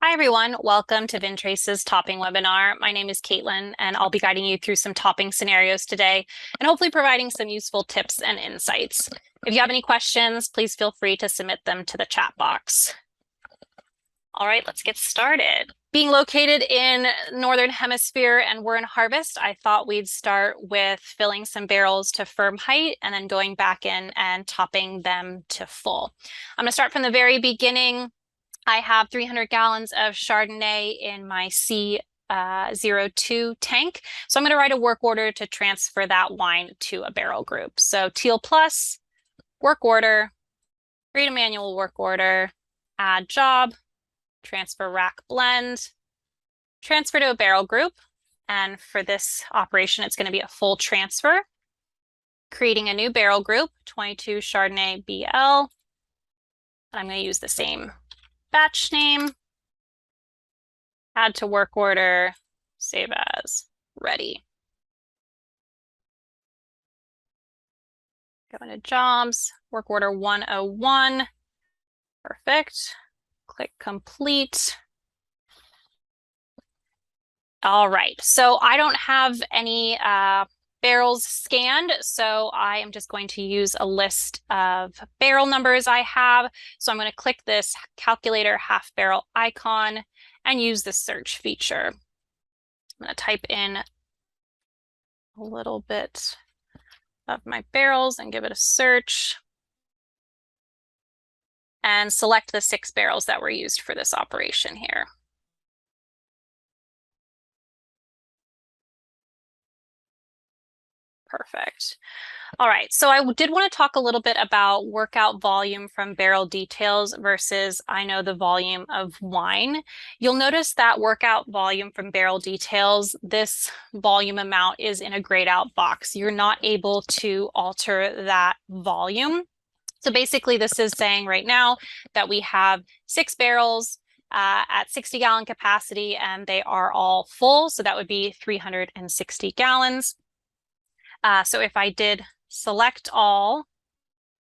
Hi everyone, welcome to VinTrace's topping webinar. My name is Kaitlin and I'll be guiding you through some topping scenarios today and hopefully providing some useful tips and insights. If you have any questions, please feel free to submit them to the chat box. All right, let's get started. Being located in Northern Hemisphere and we're in harvest, I thought we'd start with filling some barrels to firm height and then going back in and topping them to full. I'm gonna start from the very beginning. I have 300 gallons of Chardonnay in my C02 tank. So I'm going to write a work order to transfer that wine to a barrel group. So teal plus, work order, create a manual work order, add job, transfer rack blend, transfer to a barrel group. And for this operation, it's going to be a full transfer. Creating a new barrel group, 22 Chardonnay BL. I'm going to use the same batch name, add to work order, save as, ready. Go into jobs, work order 101, perfect. Click complete. All right, so I don't have any barrels scanned, so I am just going to use a list of barrel numbers I have. So I'm going to click this calculator half barrel icon and use the search feature. I'm going to type in a little bit of my barrels and give it a search and select the 6 barrels that were used for this operation here. Perfect. All right, so I did want to talk a little bit about workout volume from barrel details versus I know the volume of wine. You'll notice that workout volume from barrel details, this volume amount is in a grayed out box. You're not able to alter that volume. So basically this is saying right now that we have 6 barrels at 60-gallon capacity and they are all full. So that would be 360 gallons. So if I did select all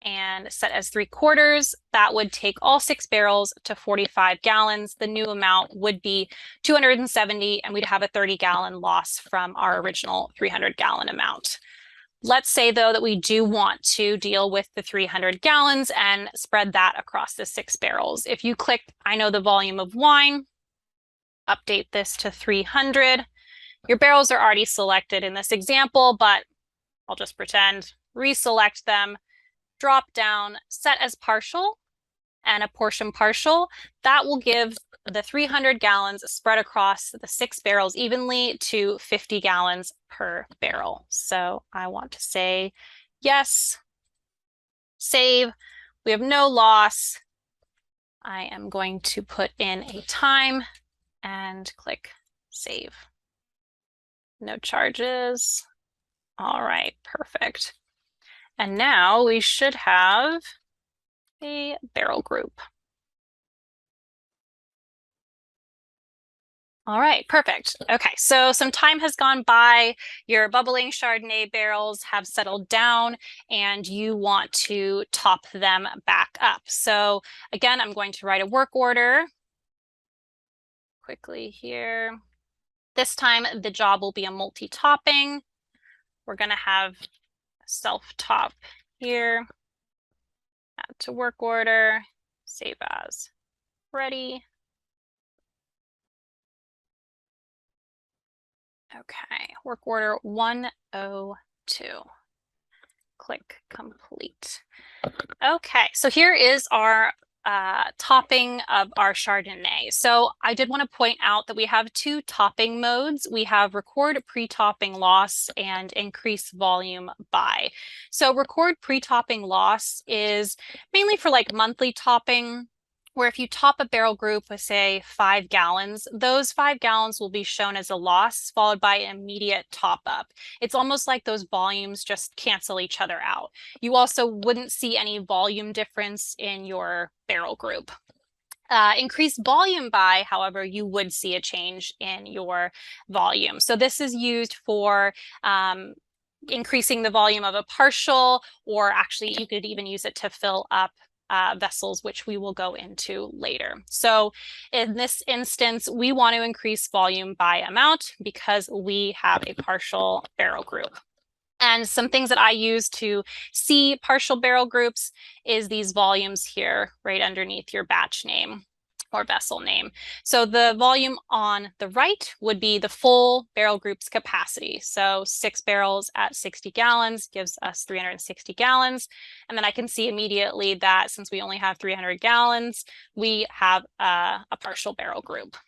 and set as 3/4, that would take all 6 barrels to 45 gallons. The new amount would be 270, and we'd have a 30-gallon loss from our original 300-gallon amount. Let's say, though, that we do want to deal with the 300 gallons and spread that across the 6 barrels. If you click, I know the volume of wine, update this to 300. Your barrels are already selected in this example, but I'll just pretend, reselect them, drop down, set as partial, and apportion partial. That will give the 300 gallons spread across the 6 barrels evenly to 50 gallons per barrel. So I want to say yes, save. We have no loss. I am going to put in a time and click save. No charges. All right, perfect. And now we should have a barrel group. All right, perfect. Okay, so some time has gone by, your bubbling Chardonnay barrels have settled down, and you want to top them back up. So again, I'm going to write a work order quickly here. This time the job will be a multi-topping. We're going to have a self-top here, add to work order, save as, ready. Okay, work order 102. Click complete. Okay, so here is our topping of our Chardonnay. So I did want to point out that we have 2 topping modes. We have record pre-topping loss and increase volume by. So record pre-topping loss is mainly for like monthly topping, where if you top a barrel group with, say, 5 gallons, those 5 gallons will be shown as a loss followed by an immediate top up. It's almost like those volumes just cancel each other out. You also wouldn't see any volume difference in your barrel group. Increased volume by, however, you would see a change in your volume. So this is used for increasing the volume of a partial, or actually you could even use it to fill up vessels, which we will go into later. So in this instance, we want to increase volume by amount because we have a partial barrel group. And some things that I use to see partial barrel groups is these volumes here right underneath your batch name or vessel name. So the volume on the right would be the full barrel group's capacity. So 6 barrels at 60 gallons gives us 360 gallons. And then I can see immediately that since we only have 300 gallons, we have a partial barrel group.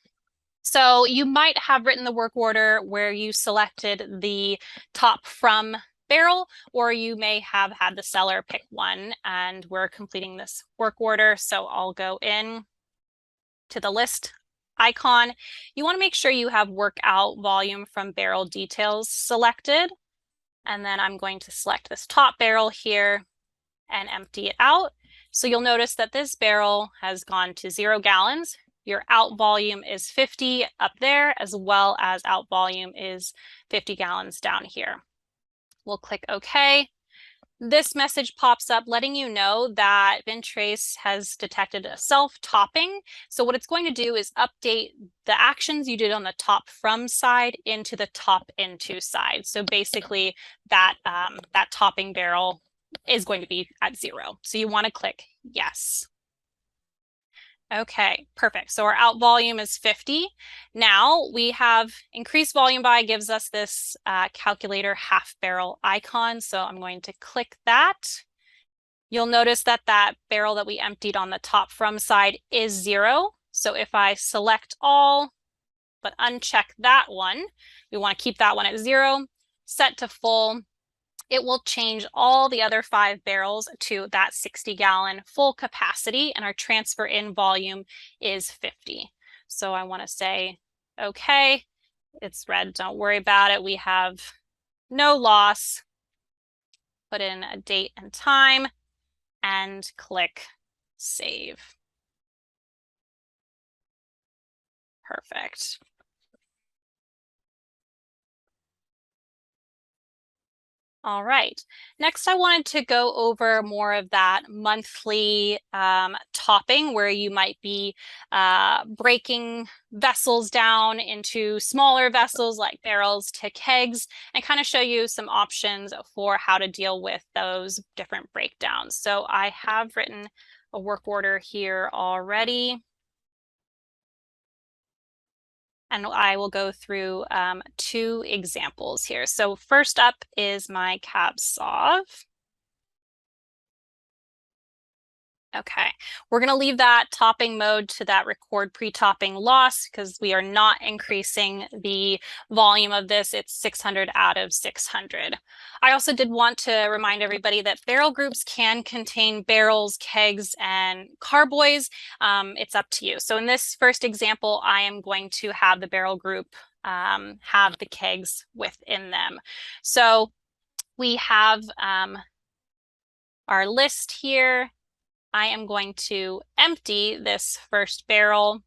So you might have written the work order where you selected the top from barrel, or you may have had the seller pick one, and we're completing this work order. So I'll go in to the list icon. You want to make sure you have workout volume from barrel details selected. And then I'm going to select this top barrel here and empty it out. So you'll notice that this barrel has gone to 0 gallons. Your out volume is 50 up there, as well as out volume is 50 gallons down here. We'll click OK. This message pops up letting you know that Vintrace has detected a self-topping. So what it's going to do is update the actions you did on the top from side into the top into side. So basically that, that topping barrel is going to be at 0. So you want to click yes. Okay, perfect. So our out volume is 50. Now we have increased volume by gives us this calculator half barrel icon. So I'm going to click that. You'll notice that that barrel that we emptied on the top from side is 0. So if I select all, but uncheck that one, we want to keep that one at 0, set to full. It will change all the other 5 barrels to that 60-gallon full capacity, and our transfer in volume is 50. So I want to say, okay, it's red, don't worry about it. We have no loss. Put in a date and time and click save. Perfect. All right. Next, I wanted to go over more of that monthly topping where you might be breaking vessels down into smaller vessels like barrels to kegs and kind of show you some options for how to deal with those different breakdowns. So I have written a work order here already. And I will go through 2 examples here. So first up is my cab sauv. Okay, we're going to leave that topping mode to that record pre-topping loss because we are not increasing the volume of this. It's 600 out of 600. I also did want to remind everybody that barrel groups can contain barrels, kegs, and carboys. It's up to you. So in this first example, I am going to have the barrel group have the kegs within them. So we have our list here. I am going to empty this first barrel.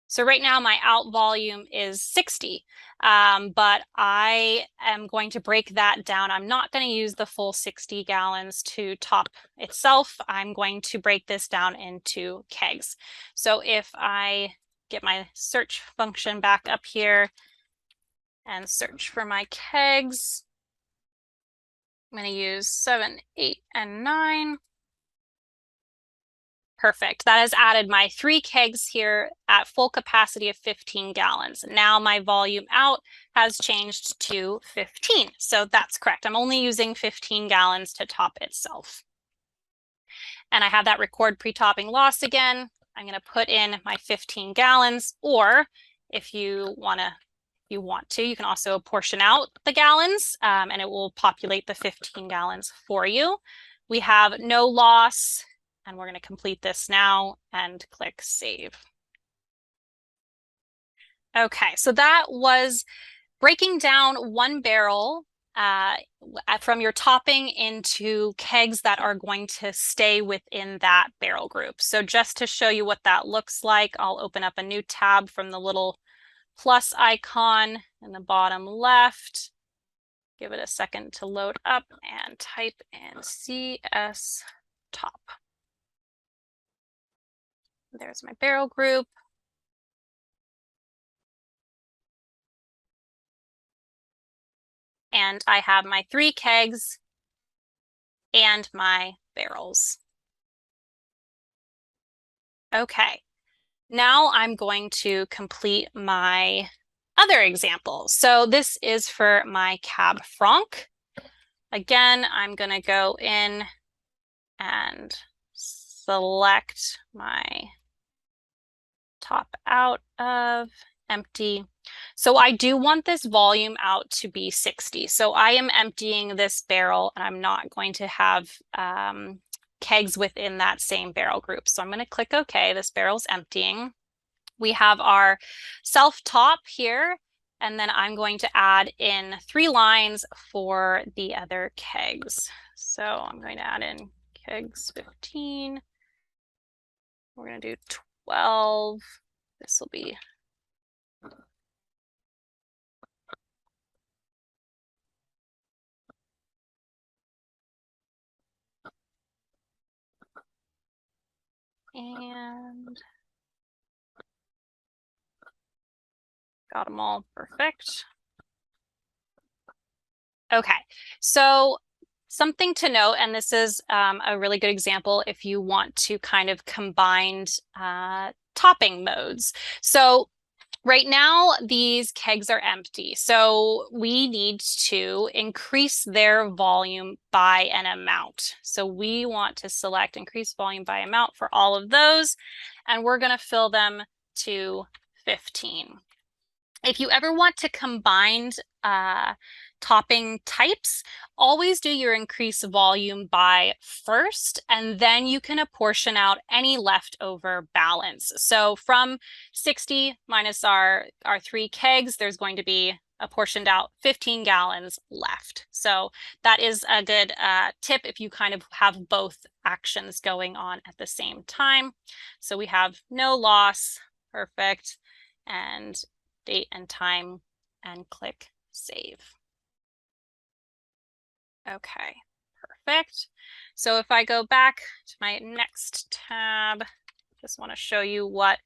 So right now my out volume is 60, but I am going to break that down. I'm not going to use the full 60 gallons to top itself. I'm going to break this down into kegs. So if I get my search function back up here and search for my kegs, I'm going to use 7, 8, and 9. Perfect. That has added my 3 kegs here at full capacity of 15 gallons. Now my volume out has changed to 15. So that's correct. I'm only using 15 gallons to top itself. And I have that record pre-topping loss again. I'm going to put in my 15 gallons, or if you want to, you can also apportion out the gallons and it will populate the 15 gallons for you. We have no loss. And we're going to complete this now and click save. Okay, so that was breaking down 1 barrel from your topping into kegs that are going to stay within that barrel group. So just to show you what that looks like, I'll open up a new tab from the little plus icon in the bottom left. Give it a second to load up and type in CS top. There's my barrel group. And I have my 3 kegs and my barrels. Okay, now I'm going to complete my other example. So this is for my Cab Franc. Again, I'm going to go in and select my top out of empty. So I do want this volume out to be 60. So I am emptying this barrel and I'm not going to have kegs within that same barrel group. So I'm going to click OK. This barrel's emptying. We have our self top here, and then I'm going to add in 3 lines for the other kegs. So I'm going to add in kegs 15. We're going to do 12. This will be and got them all perfect. Okay, so something to note, and this is a really good example if you want to kind of combine topping modes. So right now, these kegs are empty, so we need to increase their volume by an amount. So we want to select increase volume by amount for all of those, and we're going to fill them to 15. If you ever want to combine topping types, always do your increase volume by first, and then you can apportion out any leftover balance. So from 60 minus our 3 kegs, there's going to be apportioned out 15 gallons left. So that is a good tip if you kind of have both actions going on at the same time. So we have no loss, perfect, and date and time, and click save. Okay, perfect. So if I go back to my next tab, just want to show you what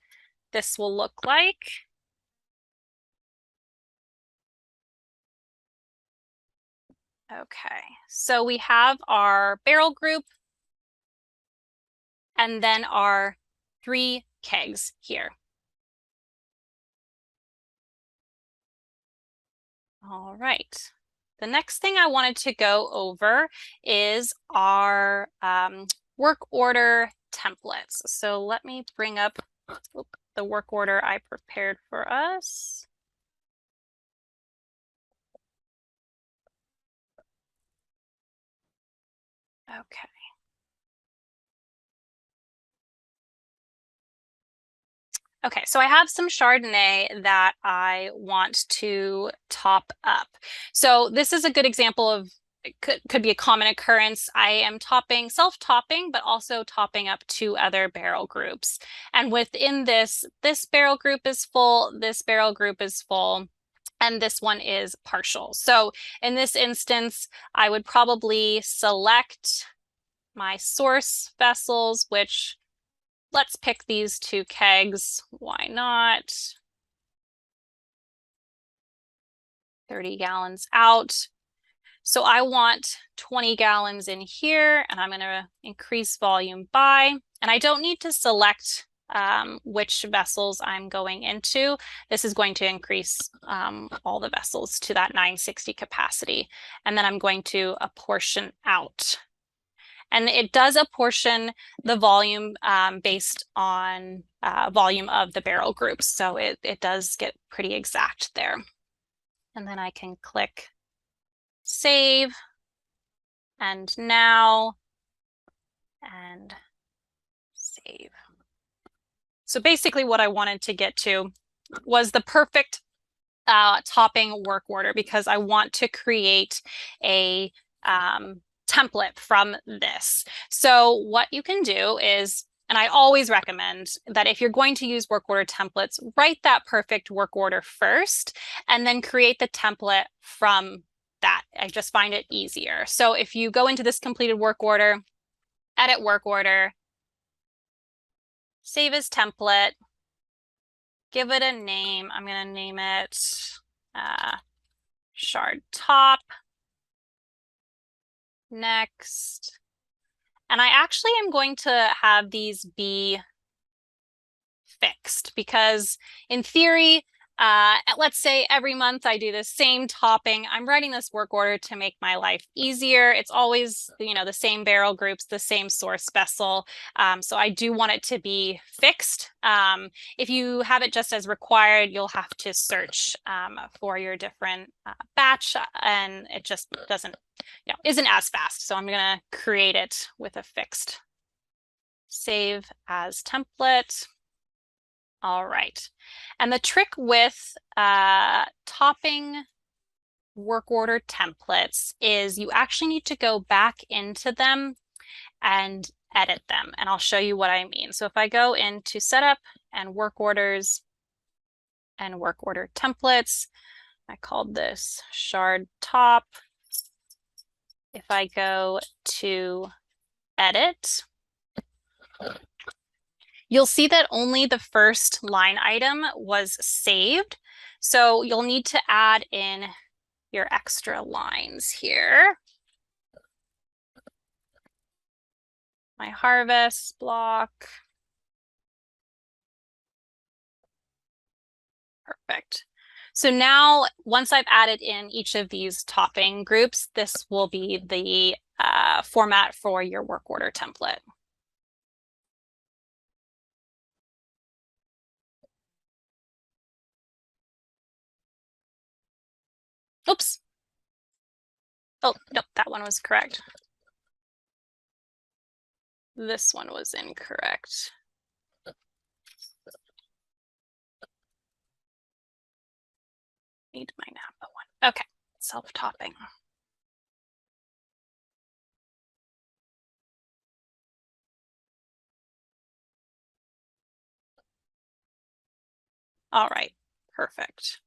this will look like. Okay, so we have our barrel group and then our 3 kegs here. All right. The next thing I wanted to go over is our work order templates. So let me bring up the work order I prepared for us. Okay. Okay, so I have some Chardonnay that I want to top up. So this is a good example of, it could be a common occurrence. I am self-topping, but also topping up 2 other barrel groups. And within this barrel group is full, this barrel group is full, and this one is partial. So in this instance, I would probably select my source vessels, which let's pick these 2 kegs. Why not? 30 gallons out. So I want 20 gallons in here, and I'm going to increase volume by, and I don't need to select which vessels I'm going into. This is going to increase all the vessels to that 960 capacity. And then I'm going to apportion out. And it does apportion the volume based on volume of the barrel groups. So it does get pretty exact there. And then I can click save, and now, and save. So basically what I wanted to get to was the perfect topping work order, because I want to create a template from this. So what you can do is, and I always recommend that if you're going to use work order templates, write that perfect work order first, and then create the template from that. I just find it easier. So if you go into this completed work order, edit work order, save as template, give it a name. I'm going to name it shard top. Next. And I actually am going to have these be fixed because in theory, let's say every month I do the same topping. I'm writing this work order to make my life easier. It's always, the same barrel groups, the same source vessel. So I do want it to be fixed. If you have it just as required, you'll have to search for your different batch, and it just doesn't, isn't as fast. So I'm going to create it with a fixed. Save as template. All right. And the trick with topping work order templates is you actually need to go back into them and edit them. And I'll show you what I mean. So if I go into setup and work orders and work order templates, I called this shard top. If I go to edit, you'll see that only the first line item was saved. So you'll need to add in your extra lines here. My harvest block. Perfect. So now, once I've added in each of these topping groups, this will be the format for your work order template. Oops. Oh, nope, that one was correct. This one was incorrect. Need my Napa one. Okay, self-topping. All right, perfect.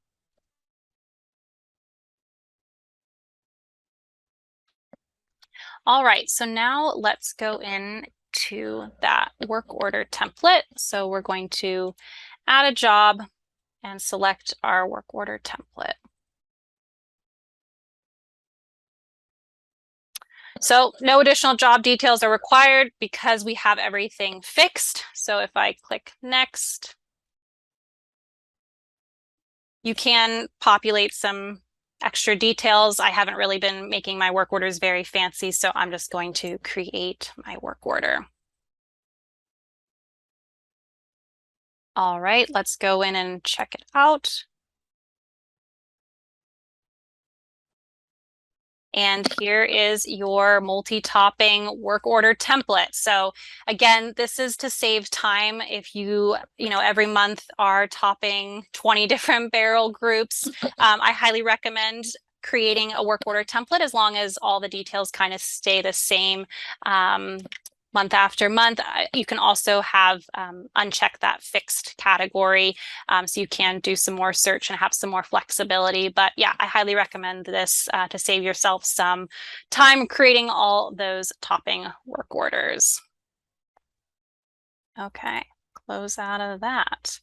All right, so now let's go into that work order template. So we're going to add a job and select our work order template. So no additional job details are required because we have everything fixed. So if I click next, you can populate some extra details. I haven't really been making my work orders very fancy, so I'm just going to create my work order. All right, let's go in and check it out. And here is your multi-topping work order template. So again, this is to save time if you every month are topping 20 different barrel groups. I highly recommend creating a work order template as long as all the details kind of stay the same month after month. You can also have uncheck that fixed category, so you can do some more search and have some more flexibility. But yeah, I highly recommend this to save yourself some time creating all those topping work orders. Okay, close out of that.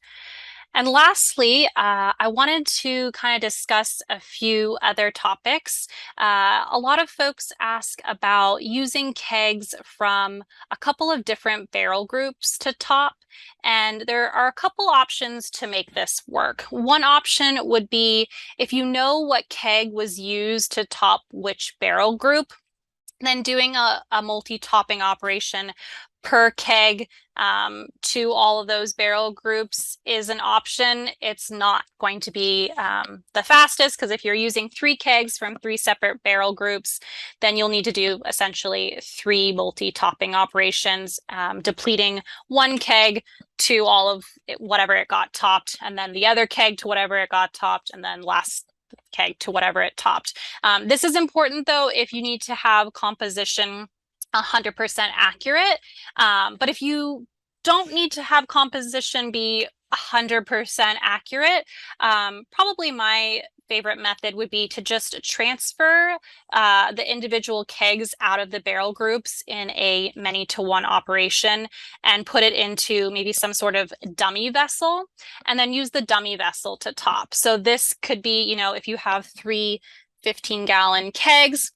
And lastly, I wanted to kind of discuss a few other topics. A lot of folks ask about using kegs from a couple of different barrel groups to top, and there are a couple options to make this work. One option would be if you know what keg was used to top which barrel group, then doing a multi-topping operation per keg to all of those barrel groups is an option. It's not going to be the fastest, because if you're using 3 kegs from 3 separate barrel groups, then you'll need to do essentially 3 multi-topping operations, depleting 1 keg to all of whatever it got topped, and then the other keg to whatever it got topped, and then last keg to whatever it topped. This is important though if you need to have composition 100% accurate. But if you don't need to have composition be 100% accurate, probably my favorite method would be to just transfer the individual kegs out of the barrel groups in a many to one operation and put it into maybe some sort of dummy vessel, and then use the dummy vessel to top. So this could be, you know, if you have three 15-gallon kegs,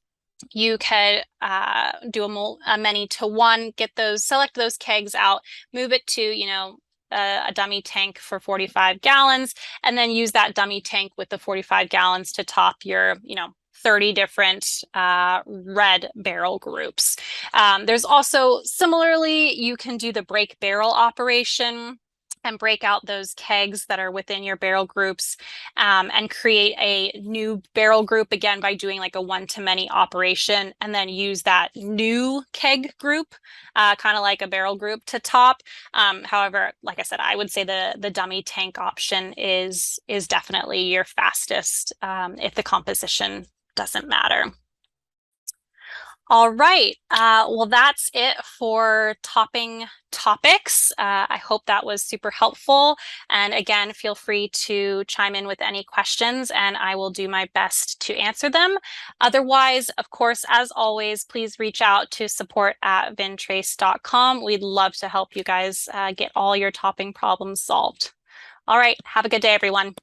you could do a many to one, select those kegs out, move it to, you know, a dummy tank for 45 gallons, and then use that dummy tank with the 45 gallons to top your, you know, 30 different red barrel groups. There's also, similarly, you can do the break barrel operation and break out those kegs that are within your barrel groups and create a new barrel group again by doing like a one-to-many operation, and then use that new keg group, kind of like a barrel group, to top. However, like I said, I would say the dummy tank option is definitely your fastest if the composition doesn't matter. All right. Well, that's it for topping topics. I hope that was super helpful. And again, feel free to chime in with any questions and I will do my best to answer them. Otherwise, of course, as always, please reach out to support@vintrace.com. We'd love to help you guys get all your topping problems solved. All right. Have a good day, everyone.